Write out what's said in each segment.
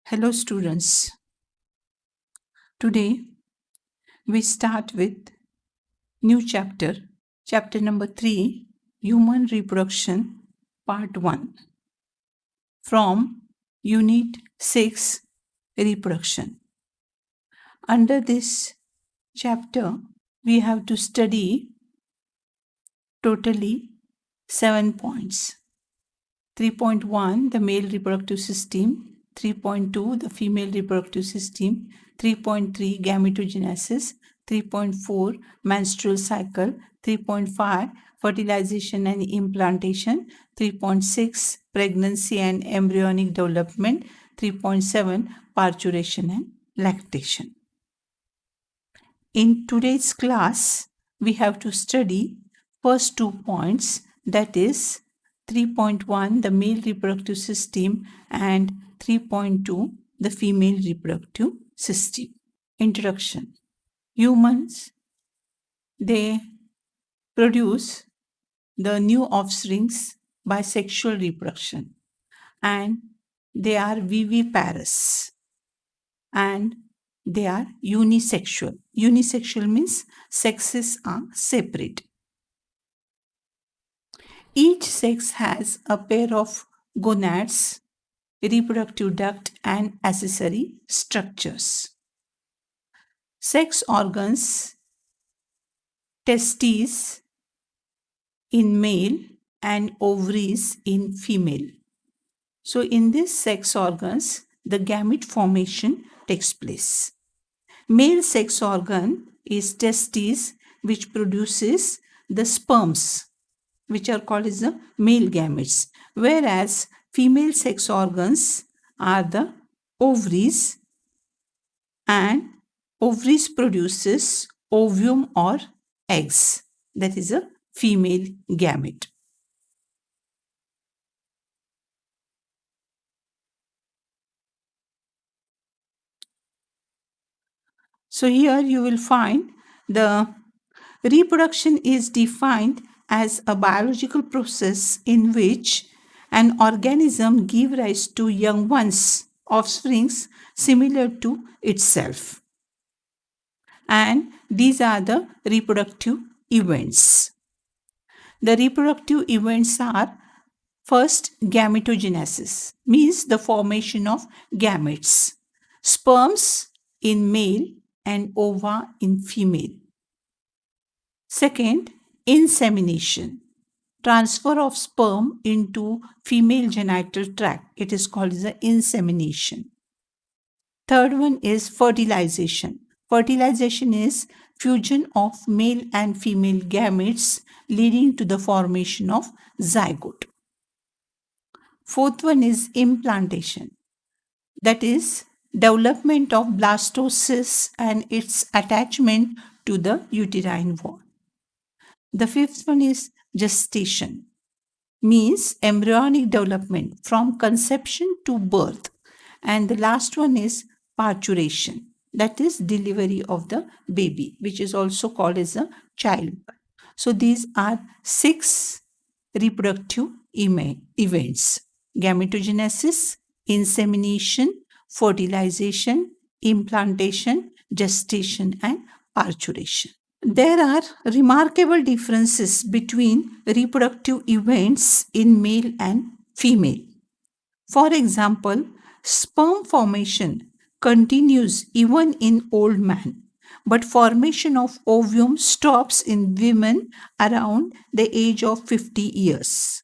Hello, students. Today we start with new chapter number 3, Human Reproduction, Part 1, from Unit 6, Reproduction. Under this chapter, we have to study totally 7 points. 3.1, the male reproductive system. 3.2, the female reproductive system. 3.3, gametogenesis. 3.4, menstrual cycle. 3.5, fertilization and implantation. 3.6, pregnancy and embryonic development. 3.7, parturition and lactation. In today's class, we have to study first 2 points, that is 3.1, the male reproductive system, and 3.2, the female reproductive system. Introduction. Humans, they produce the new offsprings by sexual reproduction, and they are viviparous, and they are unisexual. Unisexual means sexes are separate. Each sex has a pair of gonads, reproductive duct, and accessory structures. Sex organs, testes in male and ovaries in female. So in these sex organs, the gamete formation takes place. Male sex organ is testes, which produces the sperms, which are called as the male gametes, whereas female sex organs are the ovaries, and ovaries produces ovum or eggs, that is a female gamete. So here you will find the reproduction is defined as a biological process in which an organism gives rise to young ones, offsprings similar to itself. And these are the reproductive events. The reproductive events are first, gametogenesis, means the formation of gametes, sperms in male and ova in female. Second, insemination, transfer of sperm into female genital tract. It is called as insemination. Third one is fertilization. Fertilization is fusion of male and female gametes leading to the formation of zygote. Fourth one is implantation. That is development of blastocyst and its attachment to the uterine wall. The fifth one is gestation, means embryonic development from conception to birth. And the last one is parturition, that is delivery of the baby, which is also called as a childbirth. So these are 6 reproductive events: gametogenesis, insemination, fertilization, implantation, gestation, and parturition. There are remarkable differences between reproductive events in male and female. For example, sperm formation continues even in old man, but formation of ovum stops in women around the age of 50 years.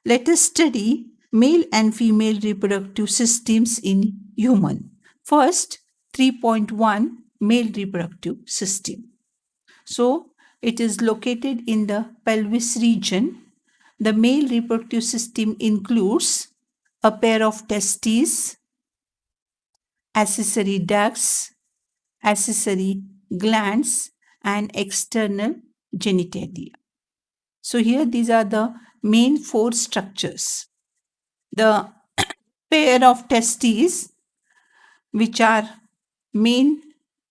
Let us study male and female reproductive systems in human. First, 3.1, male reproductive system. So, it is located in the pelvis region. The male reproductive system includes a pair of testes, accessory ducts, accessory glands, and external genitalia. So, here these are the main 4 structures. The pair of testes, which are main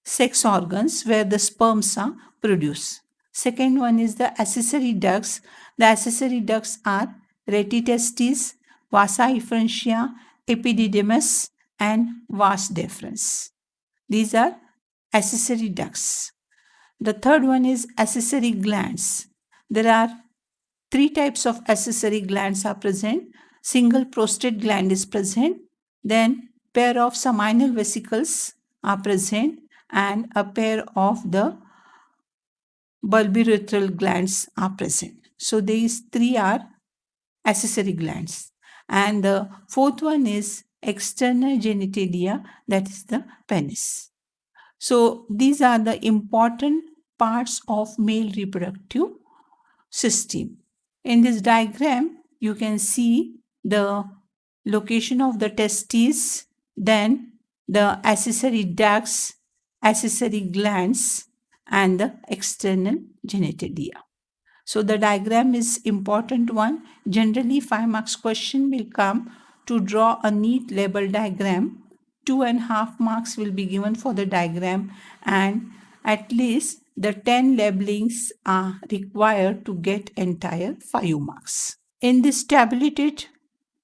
sex organs where the sperms are produced. Second one is the accessory ducts. The accessory ducts are retitestes, vasa efferentia, epididymis, and vas deferens. These are accessory ducts. The third one is accessory glands. There are three types of accessory glands are present. Single prostate gland is present. Then pair of seminal vesicles are present and a pair of the bulbourethral glands are present. So these three are accessory glands. And the fourth one is external genitalia, that is the penis. So these are the important parts of male reproductive system. In this diagram, you can see the location of the testes, then the accessory ducts, accessory glands, and the external genitalia. So the diagram is important one. Generally, 5 marks question will come to draw a neat label diagram. 2.5 marks will be given for the diagram, and at least the 10 labelings are required to get entire 5 marks. In this tabulated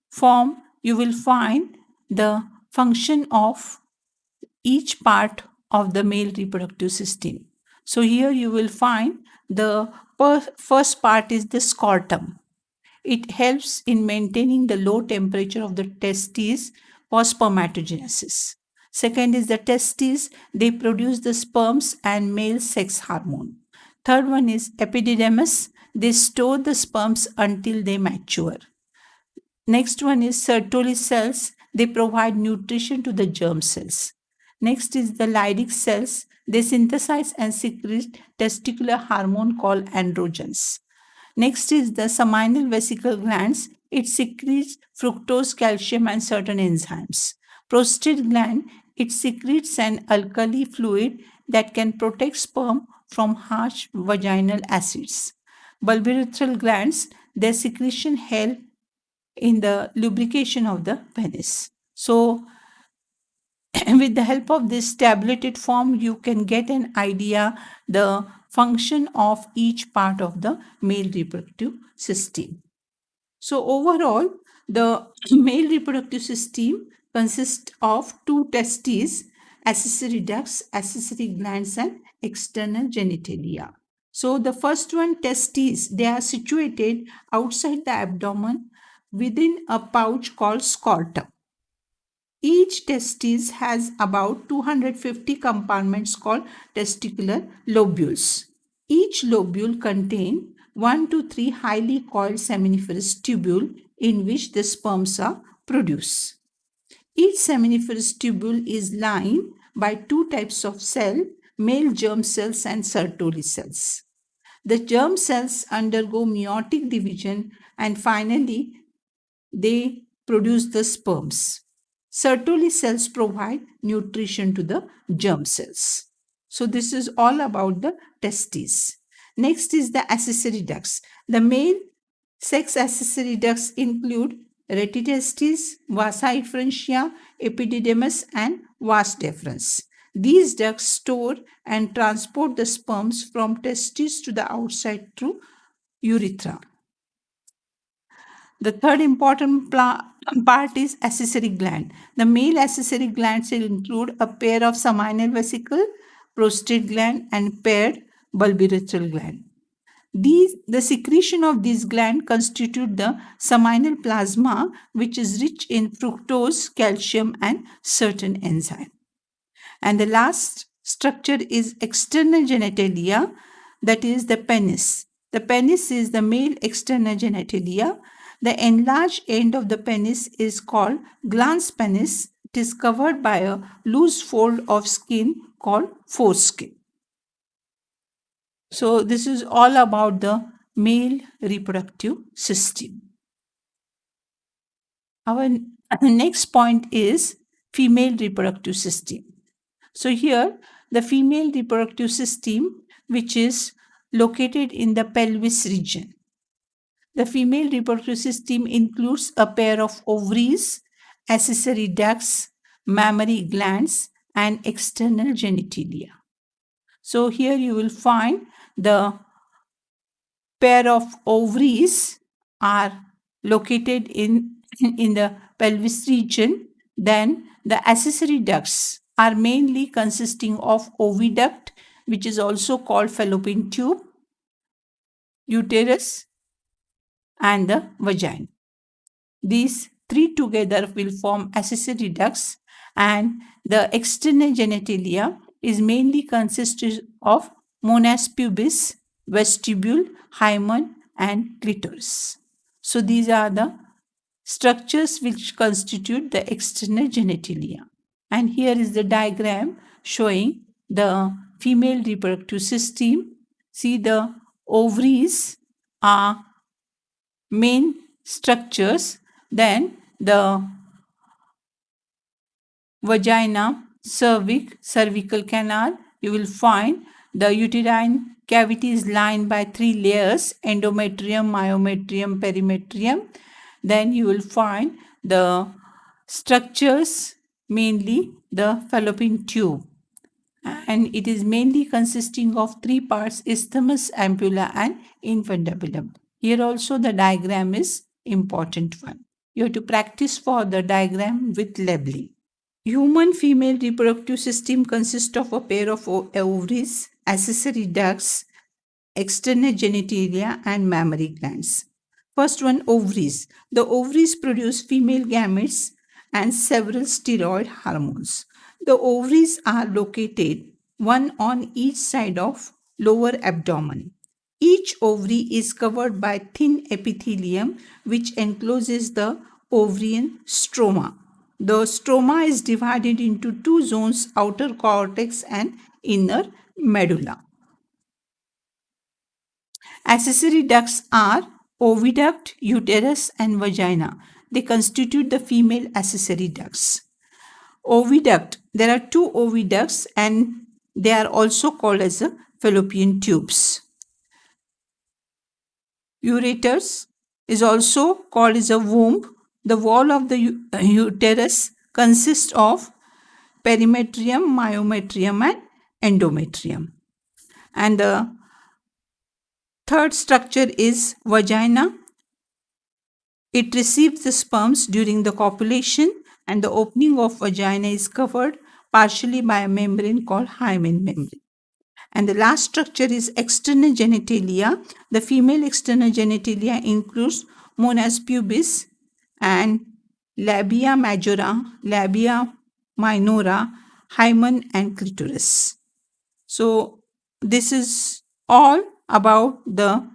form, you will find the function of each part of the male reproductive system. So here you will find the first part is the scrotum. It helps in maintaining the low temperature of the testes for spermatogenesis. Second is the testes. They produce the sperms and male sex hormone. Third one is epididymis. They store the sperms until they mature. Next one is Sertoli cells. They provide nutrition to the germ cells. Next is the Leydig cells. They synthesize and secrete testicular hormone called androgens. Next is the seminal vesicle glands. It secretes fructose, calcium, and certain enzymes. Prostate gland, it secretes an alkali fluid that can protect sperm from harsh vaginal acids. Bulbourethral glands, their secretion help in the lubrication of the penis. So, with the help of this tabulated form, you can get an idea the function of each part of the male reproductive system. So overall, the male reproductive system consists of two testes, accessory ducts, accessory glands, and external genitalia. So the first one, testes, they are situated outside the abdomen within a pouch called scrotum. Each testis has about 250 compartments called testicular lobules. Each lobule contains 1 to 3 highly coiled seminiferous tubule in which the sperms are produced. Each seminiferous tubule is lined by two types of cell, male germ cells and Sertoli cells. The germ cells undergo meiotic division and finally they produce the sperms. Sertoli cells provide nutrition to the germ cells. So this is all about the testes. Next is the accessory ducts. The male sex accessory ducts include retitestes, vasa efferentia, epididymis, and vas deferens. These ducts store and transport the sperms from testes to the outside through urethra. The third important part is accessory gland. The male accessory glands will include a pair of seminal vesicle, prostate gland, and paired bulbourethral gland. The secretion of these glands constitute the seminal plasma, which is rich in fructose, calcium, and certain enzymes. And the last structure is external genitalia, that is the penis. The penis is the male external genitalia. The enlarged end of the penis is called glans penis. It is covered by a loose fold of skin called foreskin. So this is all about the male reproductive system. Our next point is female reproductive system. So here the female reproductive system, which is located in the pelvis region. The female reproductive system includes a pair of ovaries, accessory ducts, mammary glands, and external genitalia. So here you will find the pair of ovaries are located in the pelvis region. Then the accessory ducts are mainly consisting of oviduct, which is also called fallopian tube, uterus, and the vagina. These three together will form accessory ducts, and the external genitalia is mainly consisted of mons pubis, vestibule, hymen, and clitoris. So these are the structures which constitute the external genitalia. And here is the diagram showing the female reproductive system. See, the ovaries are main structures, then the vagina, cervical canal. You will find the uterine cavity is lined by three layers: endometrium, myometrium, perimetrium. Then you will find the structures, mainly the fallopian tube, and it is mainly consisting of three parts: isthmus, ampulla, and infundibulum. Here also the diagram is important one. You have to practice for the diagram with labeling. Human female reproductive system consists of a pair of ovaries, accessory ducts, external genitalia, and mammary glands. First one, ovaries. The ovaries produce female gametes and several steroid hormones. The ovaries are located one on each side of lower abdomen. Each ovary is covered by thin epithelium which encloses the ovarian stroma. The stroma is divided into two zones: outer cortex and inner medulla. Accessory ducts are oviduct, uterus, and vagina. They constitute the female accessory ducts. Oviduct, there are two oviducts and they are also called as the fallopian tubes. Ureters is also called as a womb. The wall of the uterus consists of perimetrium, myometrium, and endometrium. And the third structure is vagina. It receives the sperms during the copulation, and the opening of vagina is covered partially by a membrane called hymen membrane. And the last structure is external genitalia. The female external genitalia includes mons pubis and labia majora, labia minora, hymen, and clitoris. So this is all about the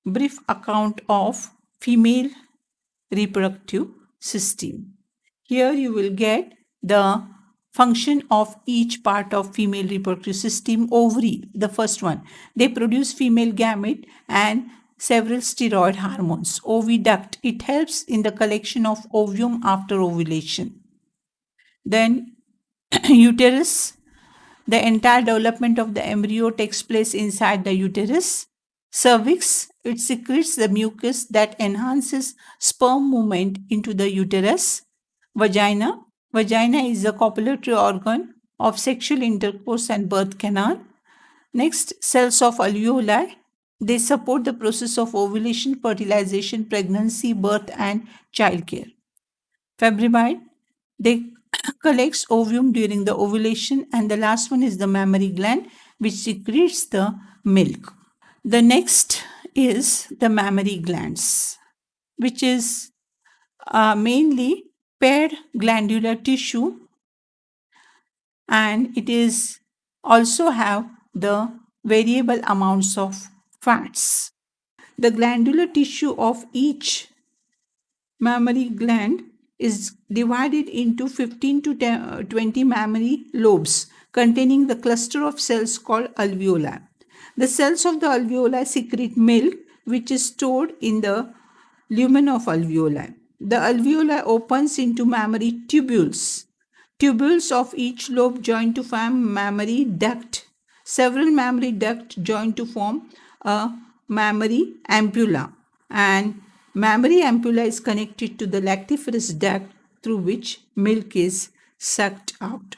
brief account of female reproductive system. Here you will get the function of each part of female reproductive system. Ovary, the first one, they produce female gamete and several steroid hormones. Oviduct, it helps in the collection of ovum after ovulation. Then uterus, the entire development of the embryo takes place inside the uterus. Cervix, it secretes the mucus that enhances sperm movement into the uterus. Vagina, vagina is the copulatory organ of sexual intercourse and birth canal. Next, cells of alveoli, they support the process of ovulation, fertilization, pregnancy, birth, and childcare. Fibroid, they collects ovum during the ovulation, and the last one is the mammary gland, which secretes the milk. The next is the mammary glands, which is mainly paired glandular tissue, and it is also have the variable amounts of fats. The glandular tissue of each mammary gland is divided into 15 to 20 mammary lobes containing the cluster of cells called alveoli. The cells of the alveoli secrete milk, which is stored in the lumen of alveoli. The alveoli opens into mammary tubules. Tubules of each lobe join to form mammary duct. Several mammary ducts join to form a mammary ampulla, and mammary ampulla is connected to the lactiferous duct through which milk is sucked out.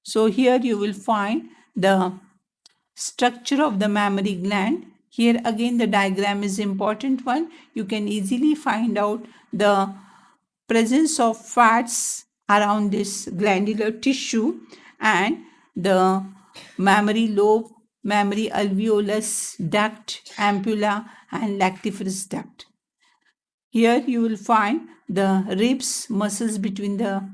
So here you will find the structure of the mammary gland. Here again the diagram is important one. You can easily find out the presence of fats around this glandular tissue, and the mammary lobe, mammary alveolus duct, ampulla, and lactiferous duct. Here you will find the ribs, muscles between the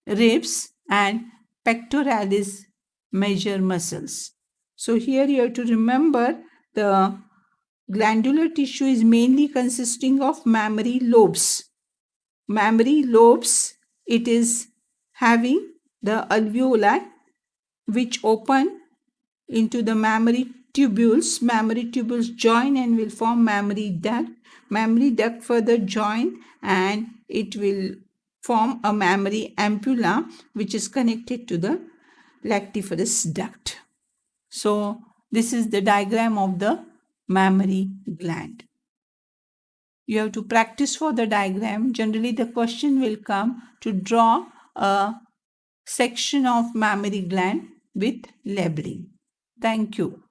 ribs, and pectoralis major muscles. So here you have to remember the glandular tissue is mainly consisting of mammary lobes. Mammary lobes, it is having the alveoli which open into the mammary tubules. Mammary tubules join and will form mammary duct. Mammary duct further join and it will form a mammary ampulla which is connected to the lactiferous duct. So this is the diagram of the mammary gland. You have to practice for the diagram. Generally, the question will come to draw a section of mammary gland with labeling. Thank you.